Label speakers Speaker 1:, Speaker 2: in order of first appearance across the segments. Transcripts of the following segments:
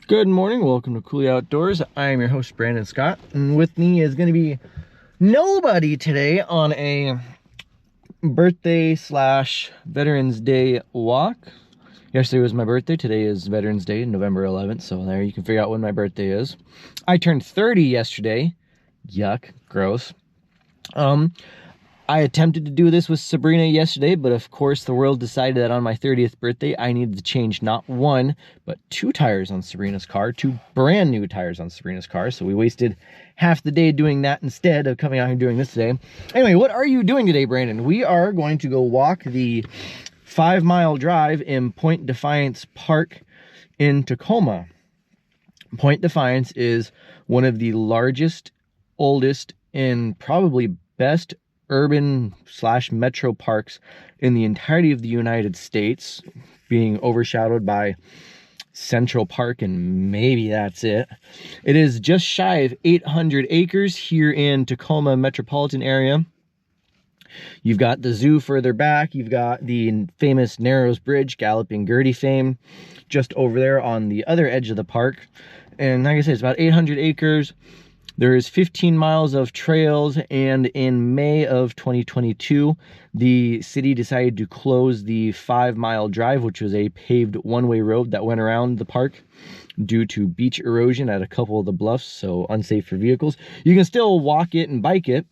Speaker 1: Good morning, welcome to Cooley Outdoors. I am your host, Brandon Scott, and with me is going to be nobody today on a birthday slash Veterans Day walk. Yesterday was my birthday, today is Veterans Day, November 11th, so there you can figure out when my birthday is. I turned 30 yesterday. Yuck, gross. I attempted to do this with Sabrina yesterday, but of course the world decided that on my 30th birthday, I needed to change not one, but two tires on Sabrina's car, two brand new tires on Sabrina's car. So we wasted half the day doing that instead of coming out here and doing this today. Anyway, what are you doing today, Brandon? We are going to go walk the 5-mile drive in Point Defiance Park in Tacoma. Point Defiance is one of the largest, oldest, and probably best urban slash metro parks in the entirety of the United States, being overshadowed by Central Park, and maybe that's it. It is just shy of 800 acres here in Tacoma metropolitan area. You've got the zoo further back. You've got the famous Narrows Bridge, Galloping Gertie fame, just over there on the other edge of the park. And like I said, it's about 800 acres. There is 15 miles of trails, and in May of 2022, the city decided to close the 5-mile drive, which was a paved one-way road that went around the park due to beach erosion at a couple of the bluffs, so unsafe for vehicles. You can still walk it and bike it,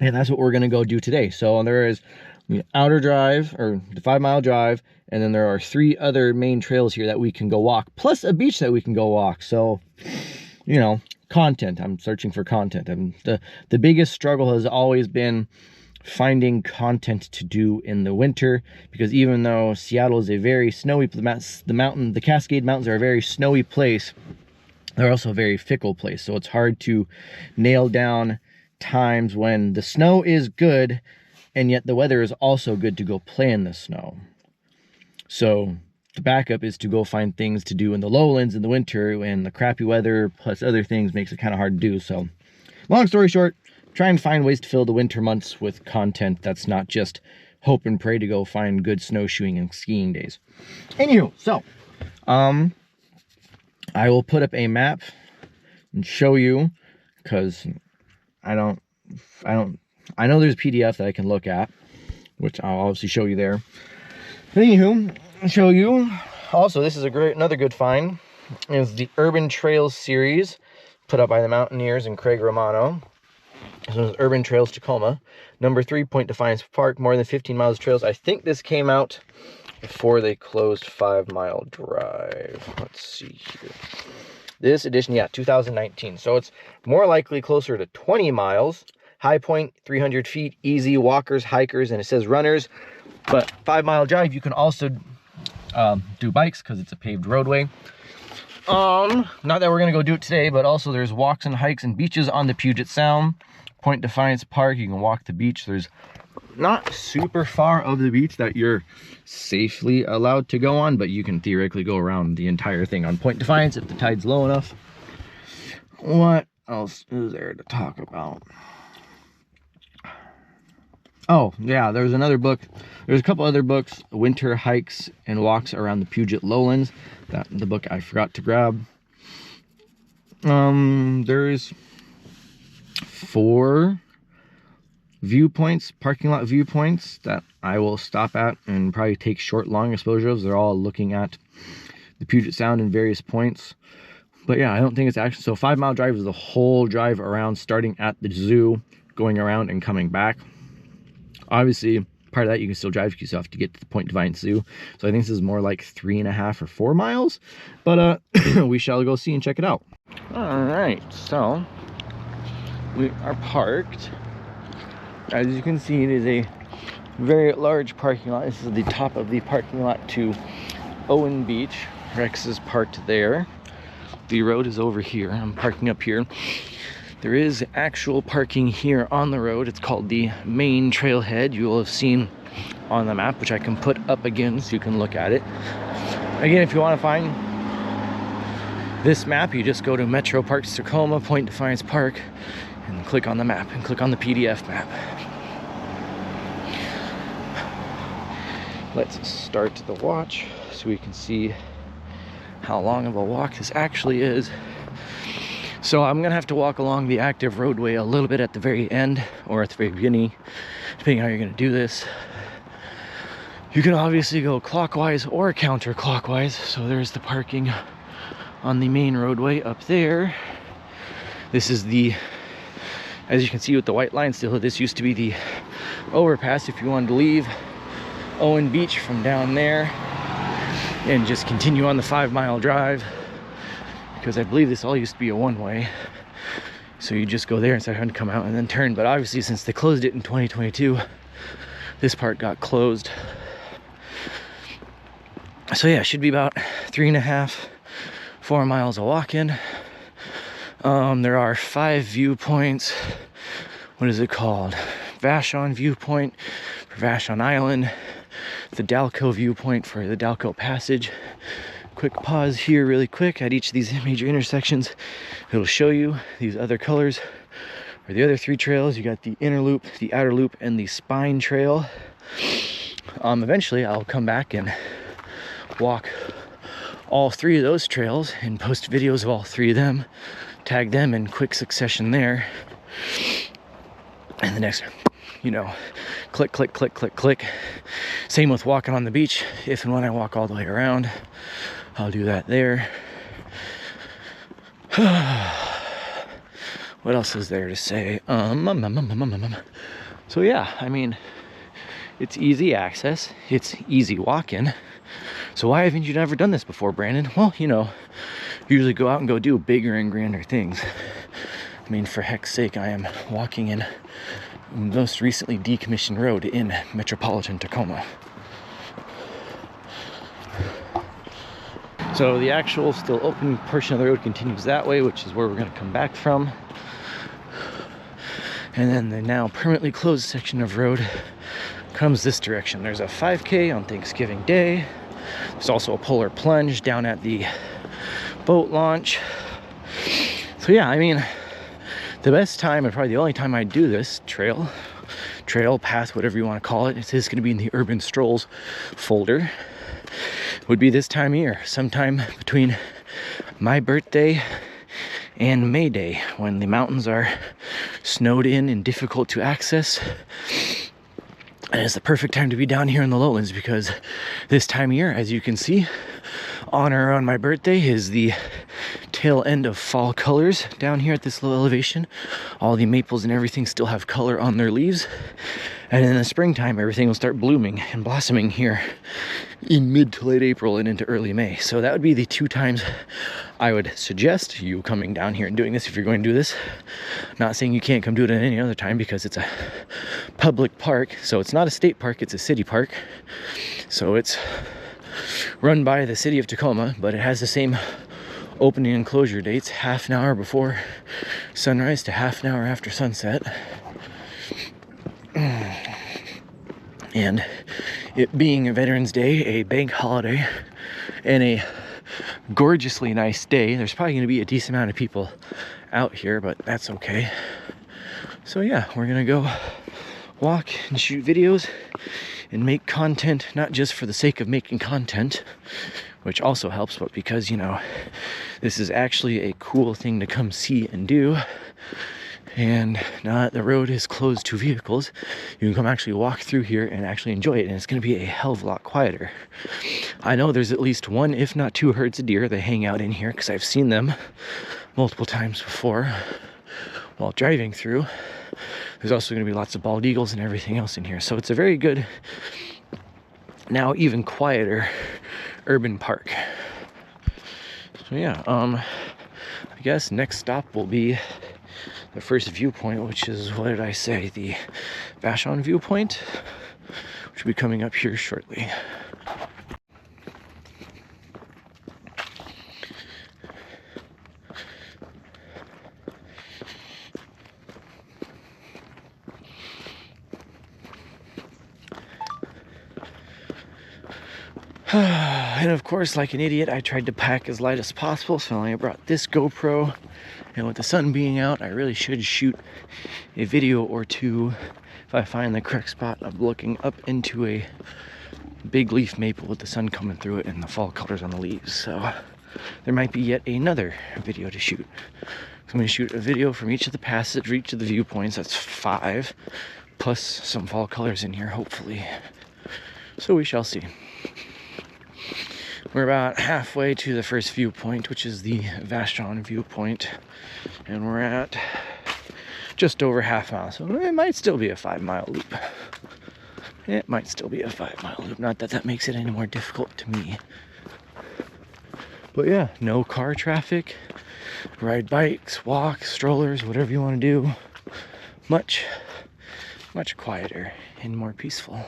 Speaker 1: and that's what we're going to go do today. So there is the outer drive, or the 5-mile drive, and then there are 3 other main trails here that we can go walk, plus a beach that we can go walk. So, you know, content. I'm searching for content. And the biggest struggle has always been finding content to do in the winter, because even though Seattle is a very snowy, the Cascade Mountains are a very snowy place, they're also a very fickle place. So it's hard to nail down times when the snow is good and yet the weather is also good to go play in the snow. So the backup is to go find things to do in the lowlands in the winter, and the crappy weather plus other things makes it kind of hard to do. So long story short, try and find ways to fill the winter months with content that's not just hope and pray to go find good snowshoeing and skiing days. Anywho, so I will put up a map and show you, because I know there's a PDF that I can look at, which I'll obviously show you there. But anywho, I'll show you. Also, this is another good find. It's the Urban Trails series put up by the Mountaineers and Craig Romano. This one's Urban Trails Tacoma. Number 3, Point Defiance Park, more than 15 miles of trails. I think this came out before they closed 5-mile drive. Let's see here. This edition, yeah, 2019. So it's more likely closer to 20 miles. High point, 300 feet, easy, walkers, hikers, and it says runners. But 5-mile drive, you can also do bikes because it's a paved roadway. Not that we're gonna go do it today, but also there's walks and hikes and beaches on the Puget Sound. Point Defiance Park, you can walk the beach. There's not super far of the beach that you're safely allowed to go on, but you can theoretically go around the entire thing on Point Defiance if the tide's low enough. What else is there to talk about? Oh, yeah, there's another book. There's a couple other books, Winter Hikes and Walks Around the Puget Lowlands. The book I forgot to grab. There's 4 viewpoints, parking lot viewpoints, that I will stop at and probably take short, long exposures. They're all looking at the Puget Sound in various points. But yeah, I don't think it's actually... So 5-mile drive is the whole drive around, starting at the zoo, going around and coming back. Obviously, part of that you can still drive because you still have to get to the Point Defiance Zoo. So I think this is more like 3.5 or 4 miles. But we shall go see and check it out. All right, so we are parked. As you can see, it is a very large parking lot. This is the top of the parking lot to Owen Beach. Rex is parked there. The road is over here. I'm parking up here. There is actual parking here on the road. It's called the main trailhead. You will have seen on the map, which I can put up again so you can look at it. Again, if you want to find this map, you just go to Metro Parks Tacoma, Point Defiance Park, and click on the map and click on the PDF map. Let's start the watch so we can see how long of a walk this actually is. So I'm gonna have to walk along the active roadway a little bit at the very end or at the very beginning, depending on how you're gonna do this. You can obviously go clockwise or counterclockwise. So there's the parking on the main roadway up there. This is the, as you can see with the white line still, this used to be the overpass if you wanted to leave Owen Beach from down there and just continue on the 5-mile drive, because I believe this all used to be a one-way. So you just go there instead of having to come out and then turn. But obviously since they closed it in 2022, this part got closed. So yeah, it should be about 3.5, 4 miles of walking. There are 5 viewpoints. What is it called? Vashon Viewpoint for Vashon Island, the Dalco Viewpoint for the Dalco Passage. Quick pause here really quick at each of these major intersections. It'll show you these other colors or the other 3 trails. You got the inner loop, the outer loop, and the spine trail. Eventually I'll come back and walk all 3 of those trails and post videos of all 3 of them, tag them in quick succession there. And the next, you know, click, click, click, click, click. Same with walking on the beach. If and when I walk all the way around, I'll do that there. What else is there to say? So yeah, I mean, it's easy access, it's easy walking. So why haven't you never done this before, Brandon? Well, you know, usually go out and go do bigger and grander things. I mean, for heck's sake, I am walking in most recently decommissioned road in metropolitan Tacoma. So the actual still open portion of the road continues that way, which is where we're going to come back from. And then the now permanently closed section of road comes this direction. There's a 5K on Thanksgiving Day. There's also a polar plunge down at the boat launch. So yeah, I mean, the best time and probably the only time I do this trail, path, whatever you want to call it, it is going to be in the urban strolls folder, would be this time of year, sometime between my birthday and May Day, when the mountains are snowed in and difficult to access. And it's the perfect time to be down here in the lowlands, because this time of year, as you can see, on or around my birthday is the tail end of fall colors down here at this low elevation. All the maples and everything still have color on their leaves. And in the springtime, everything will start blooming and blossoming here in mid to late April and into early May. So that would be the 2 times I would suggest you coming down here and doing this if you're going to do this. Not saying you can't come do it at any other time, because it's a public park. So it's not a state park, it's a city park. So it's run by the city of Tacoma, but it has the same opening and closure dates, half an hour before sunrise to half an hour after sunset. And it being a Veterans Day, a bank holiday, and a gorgeously nice day, there's probably going to be a decent amount of people out here, but that's okay. So yeah, we're gonna go walk and shoot videos and make content, not just for the sake of making content, which also helps, but because, you know, this is actually a cool thing to come see and do. And now that the road is closed to vehicles, you can come actually walk through here and actually enjoy it, and it's going to be a hell of a lot quieter. I know there's at least 1, if not 2 herds of deer that hang out in here, because I've seen them multiple times before while driving through. There's also going to be lots of bald eagles and everything else in here, so it's a very good, now even quieter urban park. So yeah, I guess next stop will be the first viewpoint, which is, what did I say, the Vashon Viewpoint, which will be coming up here shortly. And of course, like an idiot, I tried to pack as light as possible, so I only brought this GoPro. And with the sun being out, I really should shoot a video or 2 if I find the correct spot of looking up into a big leaf maple with the sun coming through it and the fall colors on the leaves. So there might be yet another video to shoot. So I'm going to shoot a video from each of the passes, each of the viewpoints. That's 5, plus some fall colors in here, hopefully. So we shall see. We're about halfway to the first viewpoint, which is the Vashon Viewpoint, and we're at just over half mile, so it might still be a 5-mile loop. It might still be a 5-mile loop, not that that makes it any more difficult to me. But yeah, no car traffic, ride bikes, walk, strollers, whatever you want to do. Much quieter and more peaceful.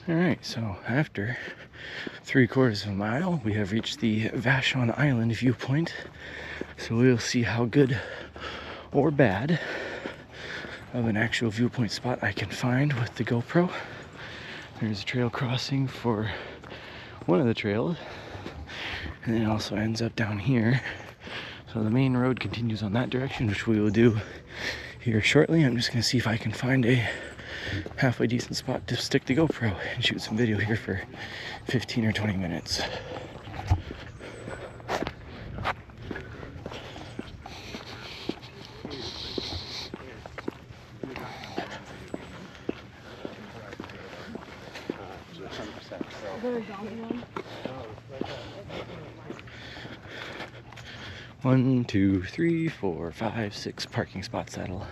Speaker 1: Alright, so after 3/4 of a mile, we have reached the Vashon Island viewpoint. So we'll see how good or bad of an actual viewpoint spot I can find with the GoPro. There's a trail crossing for one of the trails, and then it also ends up down here. So the main road continues on that direction, which we will do here shortly. I'm just going to see if I can find a halfway decent spot to stick the GoPro and shoot some video here for 15 or 20 minutes. One, 2, 3, 4, 5, 6 parking spots that'll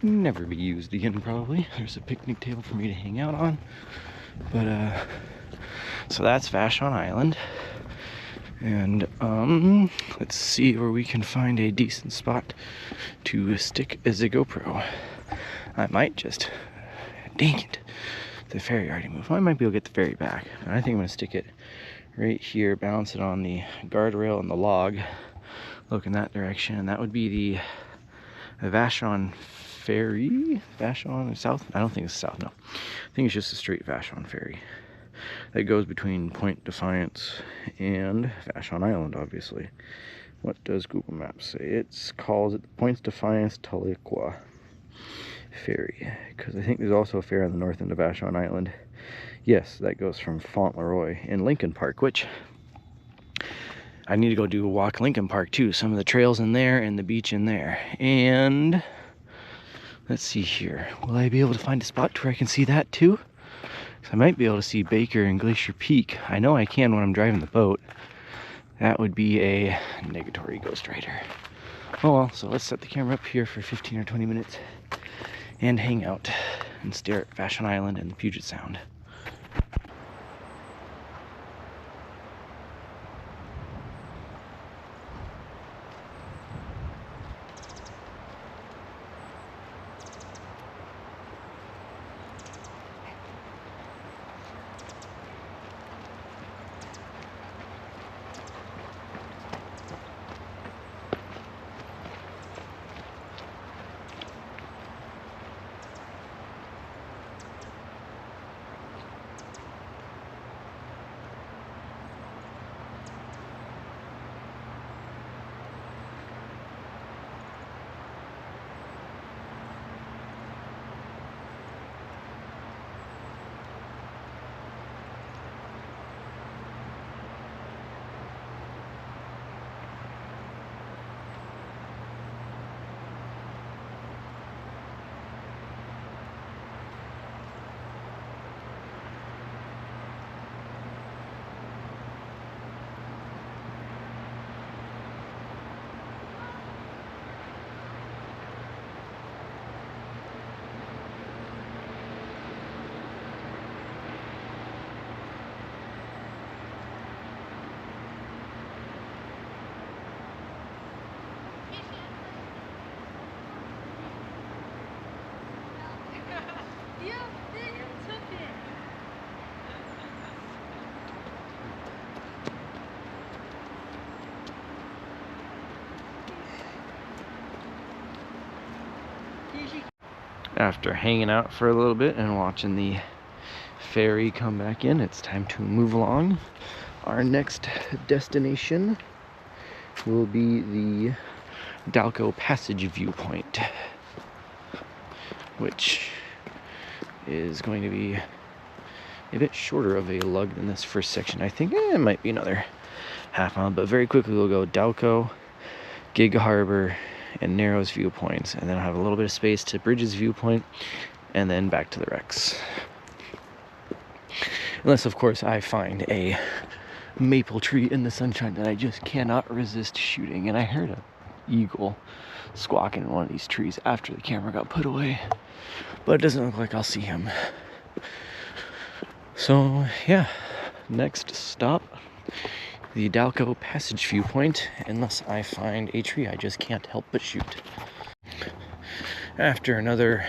Speaker 1: never be used again, probably. There's a picnic table for me to hang out on. But so that's Vashon Island, and let's see where we can find a decent spot to stick as a GoPro. I might just, dang it, the ferry already moved. Well, I might be able to get the ferry back, but I think I'm gonna stick it right here, balance it on the guardrail and the log, look in that direction, and that would be the Vashon ferry. Vashon south? I don't think it's south, no. I think it's just a straight Vashon ferry that goes between Point Defiance and Vashon Island, obviously. What does Google Maps say? It calls it the Point Defiance Tahlequah ferry, because I think there's also a ferry on the north end of Vashon Island. Yes, that goes from Fauntleroy in Lincoln Park, which I need to go do a walk Lincoln Park too. Some of the trails in there and the beach in there. And let's see here. Will I be able to find a spot where I can see that too? I might be able to see Baker and Glacier Peak. I know I can when I'm driving the boat. That would be a negatory Ghost Rider. Oh well, so let's set the camera up here for 15 or 20 minutes and hang out and stare at Vashon Island and the Puget Sound. After hanging out for a little bit and watching the ferry come back in, it's time to move along. Our next destination will be the Dalco Passage Viewpoint, which is going to be a bit shorter of a lug than this first section. I think it might be another half mile, but very quickly we'll go Dalco, Gig Harbor, and Narrows Viewpoints, and then I'll have a little bit of space to Bridges Viewpoint, and then back to the wrecks. Unless, of course, I find a maple tree in the sunshine that I just cannot resist shooting. And I heard an eagle squawking in one of these trees after the camera got put away, but it doesn't look like I'll see him. So yeah, next stop, the Dalco Passage Viewpoint, unless I find a tree I just can't help but shoot. After another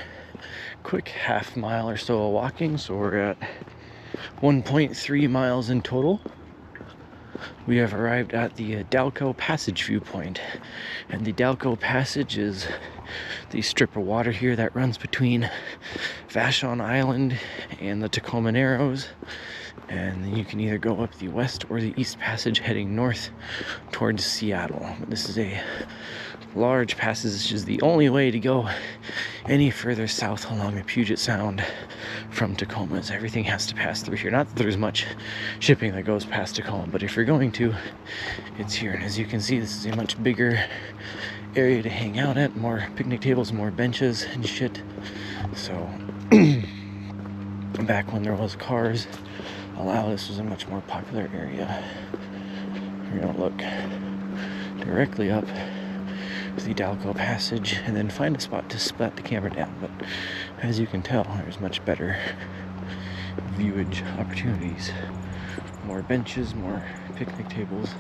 Speaker 1: quick half mile or so of walking, so we're at 1.3 miles in total, we have arrived at the Dalco Passage Viewpoint. And the Dalco Passage is the strip of water here that runs between Vashon Island and the Tacoma Narrows. And you can either go up the west or the east passage heading north towards Seattle. This is a large passage. This is the only way to go any further south along the Puget Sound from Tacoma, as everything has to pass through here. Not that there's much shipping that goes past Tacoma, but if you're going to, it's here. And as you can see, this is a much bigger area to hang out at, more picnic tables, more benches and shit. So back when there was cars allowed, this was a much more popular area. We're gonna look directly up the Dalco Passage and then find a spot to splat the camera down, but as you can tell, there's much better viewage opportunities. More benches, more picnic tables.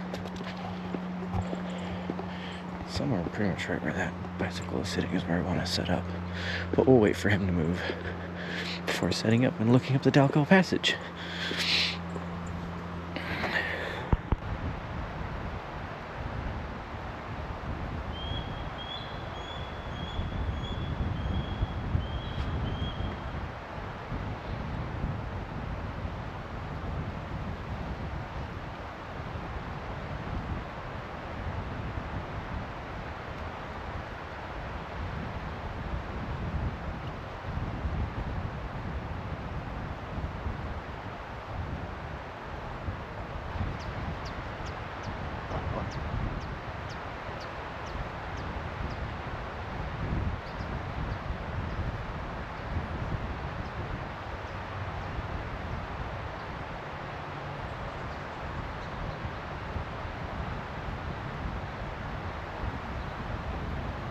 Speaker 1: Somewhere pretty much right where that bicycle is sitting is where I want to set up, but we'll wait for him to move before setting up and looking up the Dalco Passage.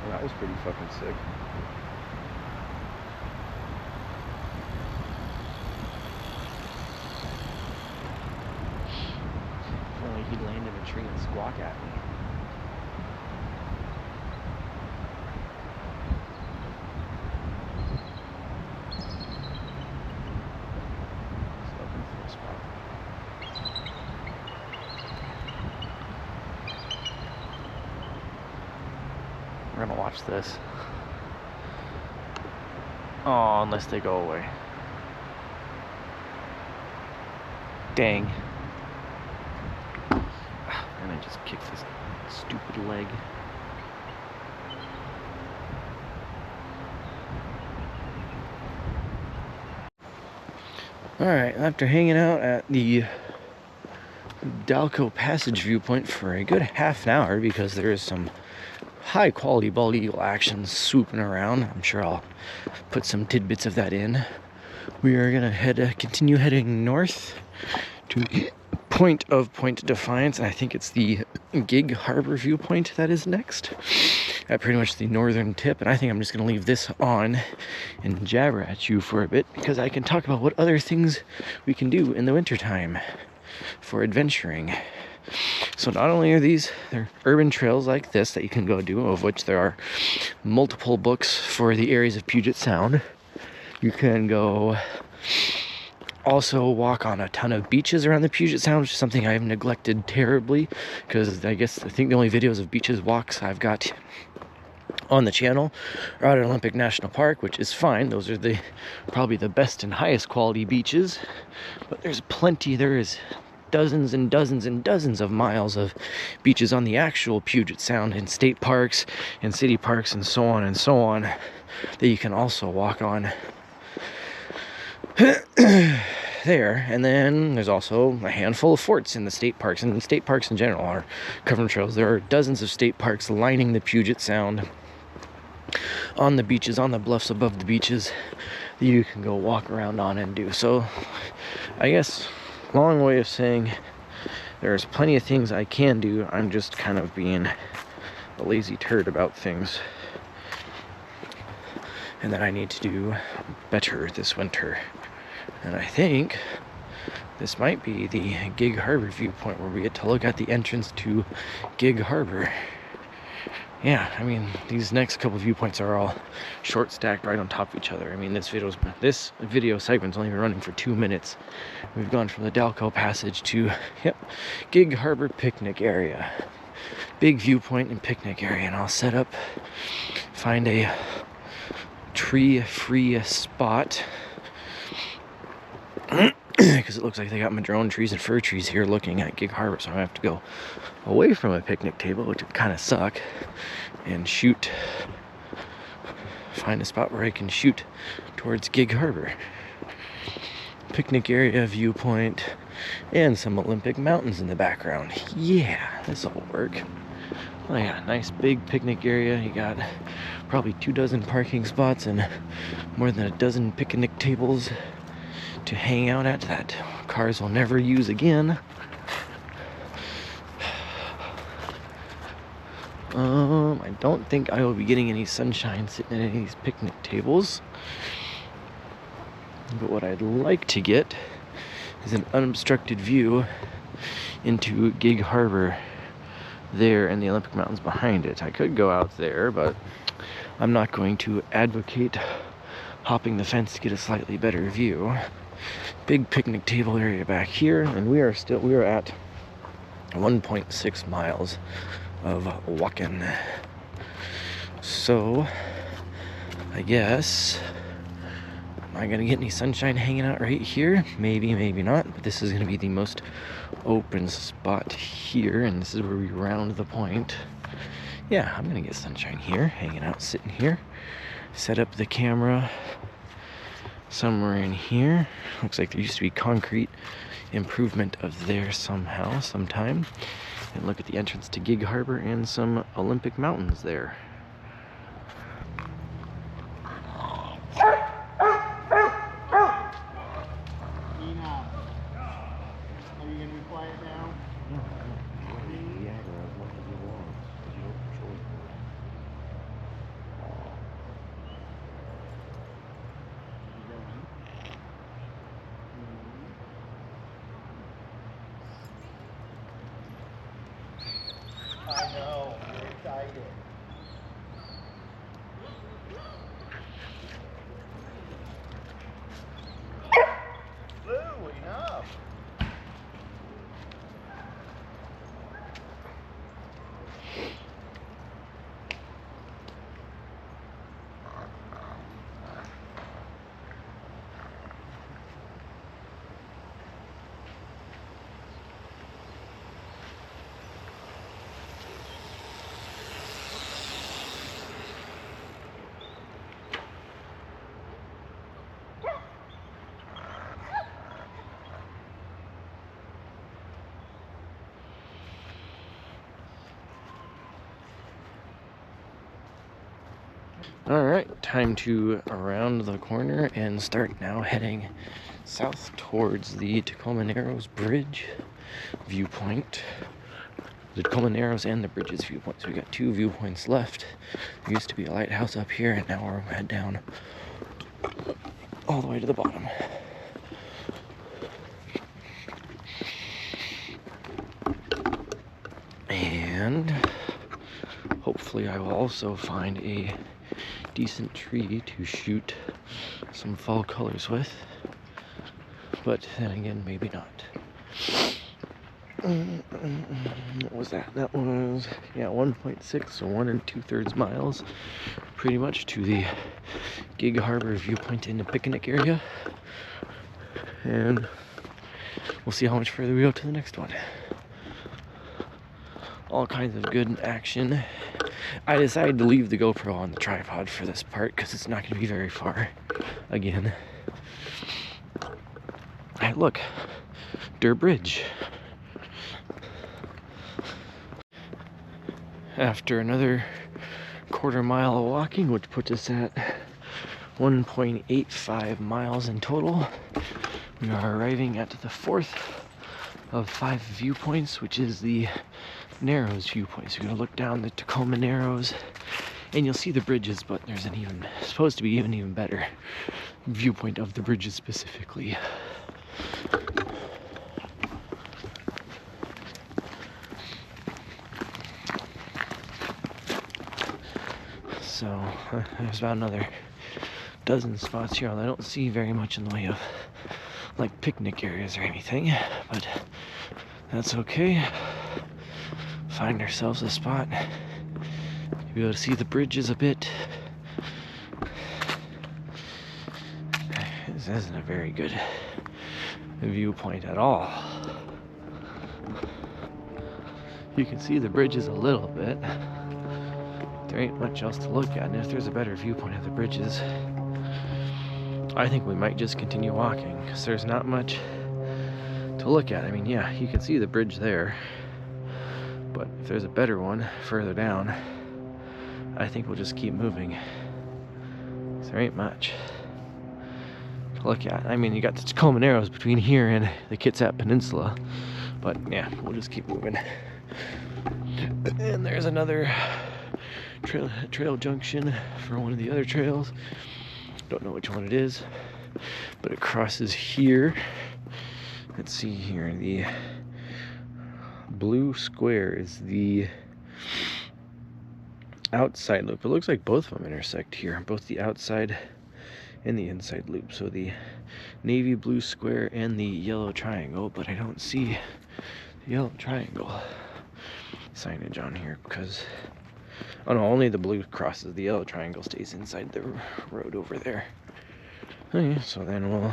Speaker 1: That was pretty fucking sick. If only he'd land in a tree and squawk at me. Looking for a spot. We're gonna watch this. Oh, unless they go away. Dang. And I just kicked this stupid leg. Alright, after hanging out at the Dalco Passage Viewpoint for a good half an hour, because there is some high quality bald eagle action swooping around. I'm sure I'll put some tidbits of that in. We are gonna continue heading north to the point of Point Defiance, and I think it's the Gig Harbor Viewpoint that is next at pretty much the northern tip. And I think I'm just gonna leave this on and jabber at you for a bit, because I can talk about what other things we can do in the wintertime for adventuring. So not only are they're urban trails like this that you can go do, of which there are multiple books for the areas of Puget Sound. You can go also walk on a ton of beaches around the Puget Sound, which is something I've neglected terribly, because I think the only videos of beaches walks I've got on the channel are out at Olympic National Park, which is fine. Those are probably the best and highest quality beaches, but there is dozens and dozens and dozens of miles of beaches on the actual Puget Sound and state parks and city parks and so on that you can also walk on there. And then there's also a handful of forts in the state parks, and state parks in general are covered trails. There are dozens of state parks lining the Puget Sound, on the beaches, on the bluffs above the beaches, that you can go walk around on and do. So I guess long way of saying there's plenty of things I can do. I'm just kind of being a lazy turd about things, and that I need to do better this winter. And I think this might be the Gig Harbor viewpoint, where we get to look at the entrance to Gig Harbor. Yeah, I mean, these next couple viewpoints are all short stacked right on top of each other. I mean, this video segment's only been running for 2 minutes. We've gone from the Dalco passage to, Gig Harbor picnic area. Big viewpoint and picnic area. And I'll set up, find a tree-free spot, because it looks like they got madrone trees and fir trees here looking at Gig Harbor, so I have to go away from a picnic table, which would kind of suck, and find a spot where I can shoot towards Gig Harbor. Picnic area, viewpoint, and some Olympic mountains in the background. Yeah, this'll work. Oh yeah, nice big picnic area. You got probably 24 parking spots and more than a dozen picnic tables to hang out at that cars will never use again. I don't think I will be getting any sunshine sitting at any of these picnic tables, but what I'd like to get is an unobstructed view into Gig Harbor there and the Olympic Mountains behind it. I could go out there, but I'm not going to advocate hopping the fence to get a slightly better view. Big picnic table area back here, and we are at 1.6 miles of walking. So I guess, am I gonna get any sunshine hanging out right here? Maybe, maybe not, but this is gonna be the most open spot here, and this is where we round the point. Yeah, I'm gonna get sunshine here, hanging out, sitting here. Set up the camera somewhere in here. Looks like there used to be concrete improvement of there sometime. And look at the entrance to Gig Harbor and some Olympic mountains there.
Speaker 2: I know, you're excited. Blue, enough.
Speaker 1: Alright, time to round the corner and start now heading south towards the Tacoma Narrows Bridge viewpoint. The Tacoma Narrows and the Bridges viewpoint. So we got 2 viewpoints left. There used to be a lighthouse up here, and now we're head down all the way to the bottom. And hopefully I will also find a decent tree to shoot some fall colors with, but then again, maybe not. What was that? That was, 1.6, so 1 2/3 miles, pretty much, to the Gig Harbor viewpoint in the picnic area. And we'll see how much further we go to the next one. All kinds of good action. I decided to leave the GoPro on the tripod for this part because it's not going to be very far again. Hey, look, dirt bridge. After another quarter mile of walking, which puts us at 1.85 miles in total, we are arriving at the fourth of 5 viewpoints, which is the Narrows viewpoint. So you're gonna look down the Tacoma Narrows and you'll see the bridges, but there's an supposed to be an even better viewpoint of the bridges specifically. So there's about another dozen spots here. I don't see very much in the way of like picnic areas or anything, but that's okay. Find ourselves a spot. You'll be able to see the bridges a bit. This isn't a very good viewpoint at all. You can see the bridges a little bit. There ain't much else to look at, and if there's a better viewpoint of the bridges, I think we might just continue walking, because there's not much to look at. I mean, yeah, you can see the bridge there, but if there's a better one further down, I think we'll just keep moving. There ain't much to look at. I mean, you got the Tacoma Narrows between here and the Kitsap Peninsula, but yeah, we'll just keep moving. And there's another trail junction for one of the other trails. Don't know which one it is, but it crosses here. Let's see here, the blue square is the outside loop. It looks like both of them intersect here, both the outside and the inside loop. So the navy blue square and the yellow triangle, but I don't see the yellow triangle signage on here because, oh no, only the blue crosses. The yellow triangle stays inside the road over there. Okay, so then we'll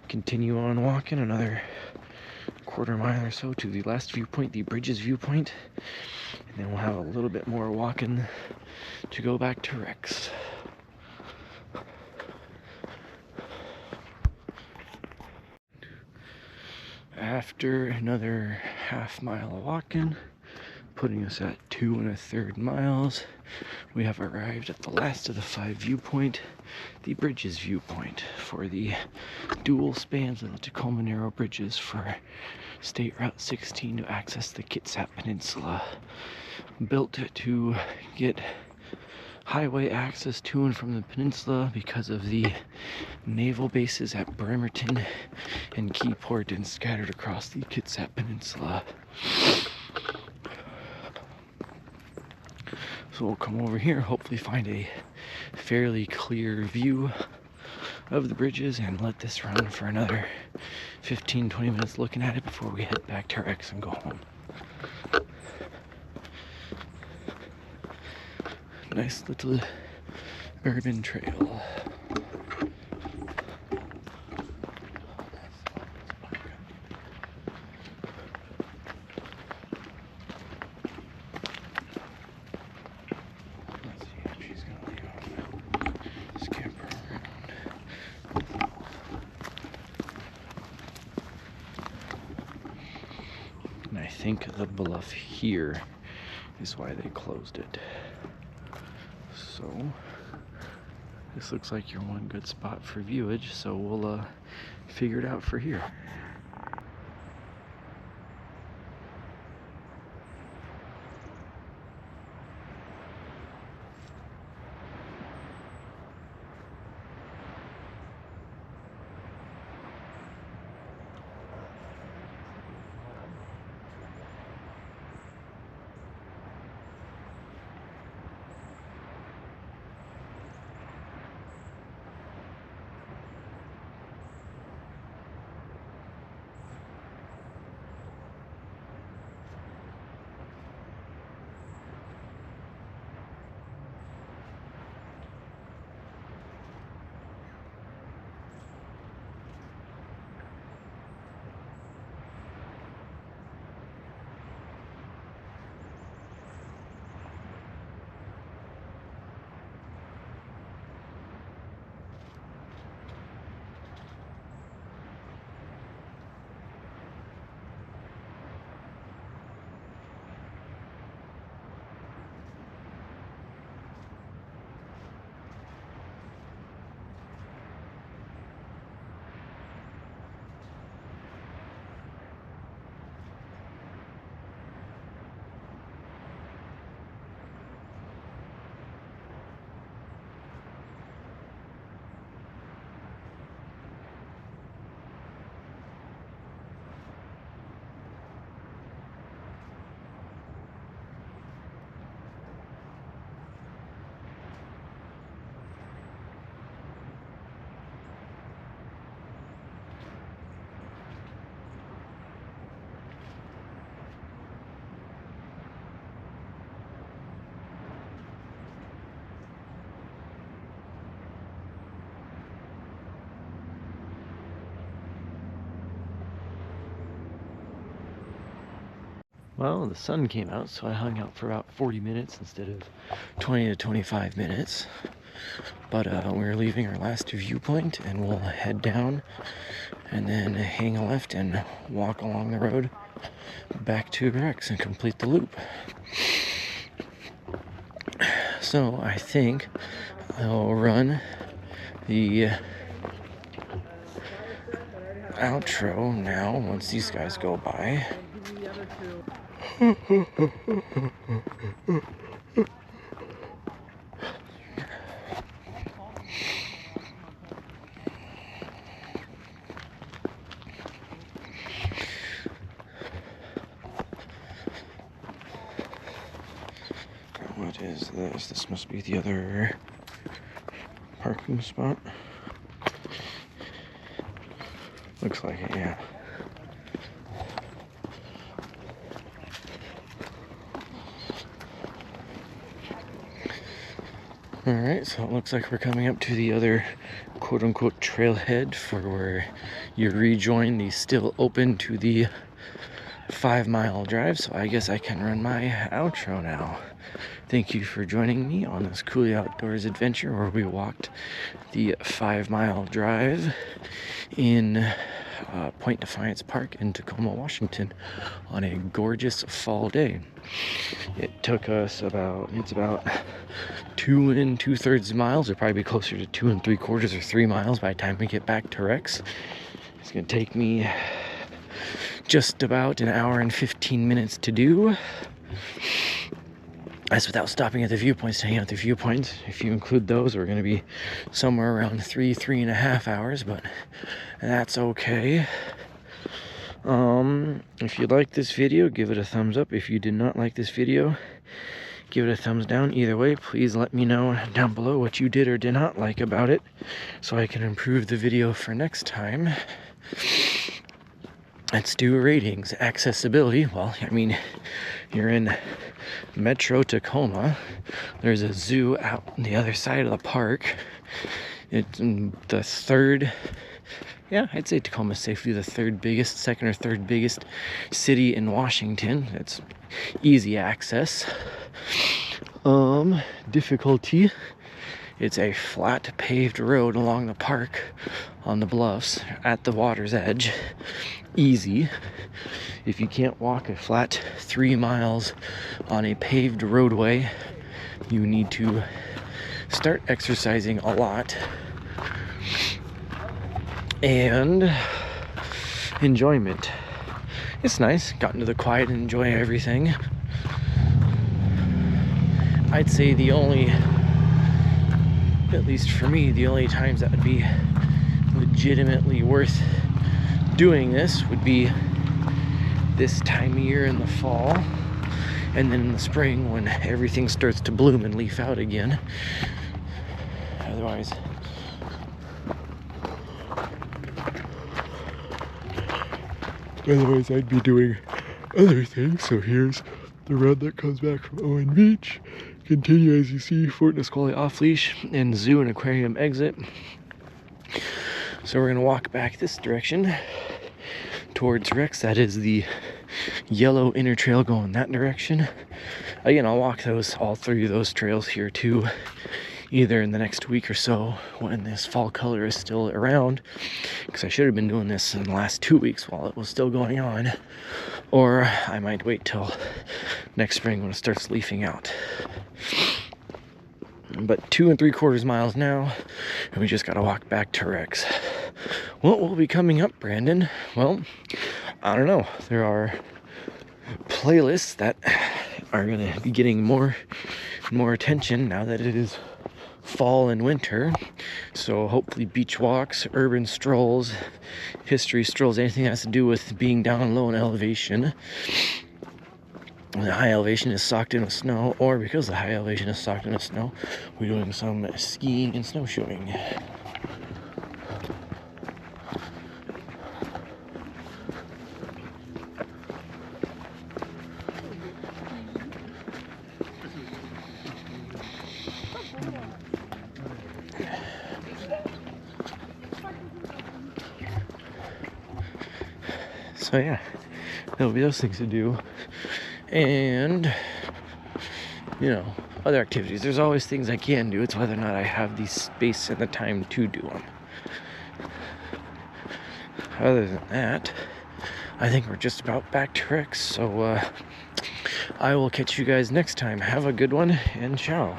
Speaker 1: continue on walking another quarter mile or so to the last viewpoint, the Bridges viewpoint, and then we'll have a little bit more walking to go back to Rex. After another half mile of walking, putting us at 2 1/3 miles, we have arrived at the last of the 5 viewpoint, the Bridges viewpoint, for the dual spans of the Tacoma Narrow bridges for State Route 16 to access the Kitsap Peninsula. Built to get highway access to and from the peninsula because of the naval bases at Bremerton and Keyport and scattered across the Kitsap Peninsula. So we'll come over here, hopefully find a fairly clear view of the bridges and let this run for another 15-20 minutes looking at it before we head back to Rex and go home. Nice little urban trail. And I think the bluff here is why they closed it. So this looks like your one good spot for viewage, so we'll figure it out for here. Well, the sun came out, so I hung out for about 40 minutes instead of 20 to 25 minutes. But we're leaving our last viewpoint, and we'll head down and then hang a left and walk along the road back to Rex and complete the loop. So I think I'll run the outro now once these guys go by. What is this? This must be the other parking spot. Looks like it, yeah. Alright, so it looks like we're coming up to the other quote-unquote trailhead for where you rejoin the still open to the 5-mile drive, so I guess I can run my outro now. Thank you for joining me on this Cooley Outdoors adventure where we walked the 5-mile drive in Point Defiance Park in Tacoma, Washington on a gorgeous fall day. It took us about 2 2/3 miles, or probably closer to 2 3/4 or 3 miles by the time we get back to Rex. It's gonna take me just about an hour and 15 minutes to do. That's without stopping at the viewpoints to hang out at the viewpoints. If you include those, we're going to be somewhere around 3.5 hours, but that's okay. If you like this video, give it a thumbs up. If you did not like this video, give it a thumbs down. Either way, please let me know down below what you did or did not like about it so I can improve the video for next time. Let's do ratings. Accessibility, well, I mean, you're in Metro Tacoma. There's a zoo out on the other side of the park. It's the third, yeah, I'd say Tacoma's safely the second or third biggest city in Washington. It's easy access. Difficulty, it's a flat paved road along the park on the bluffs at the water's edge. Easy. If you can't walk a flat 3 miles on a paved roadway, you need to start exercising a lot. And enjoyment. It's nice. Got into the quiet and enjoy everything. I'd say the only, at least for me, the only times that would be legitimately worth doing this would be this time of year in the fall, and then in the spring when everything starts to bloom and leaf out again. Otherwise, I'd be doing other things. So here's the road that comes back from Owen Beach. Continue as you see, Fort Nisqually off leash and zoo and aquarium exit. So we're gonna walk back this direction towards Rex. That is the yellow inner trail going that direction. Again, I'll walk all 3 of those trails here too, either in the next week or so when this fall color is still around, because I should have been doing this in the last 2 weeks while it was still going on, or I might wait till next spring when it starts leafing out. But 2 3/4 miles now, and we just gotta walk back to Rex. What will be coming up, Brandon? Well, I don't know. There are playlists that are gonna be getting more attention now that it is fall and winter. So hopefully beach walks, urban strolls, history strolls, anything that has to do with being down low in elevation. When the high elevation is socked in with snow, or because the high elevation is socked in with snow, we're doing some skiing and snowshoeing. So yeah, there'll be those things to do.
Speaker 3: and, you know, other activities. There's always things I can do. It's whether or not I have the space and the time to do them. Other than that, I think we're just about back to Rick's. So I will catch you guys next time. Have a good one, and ciao.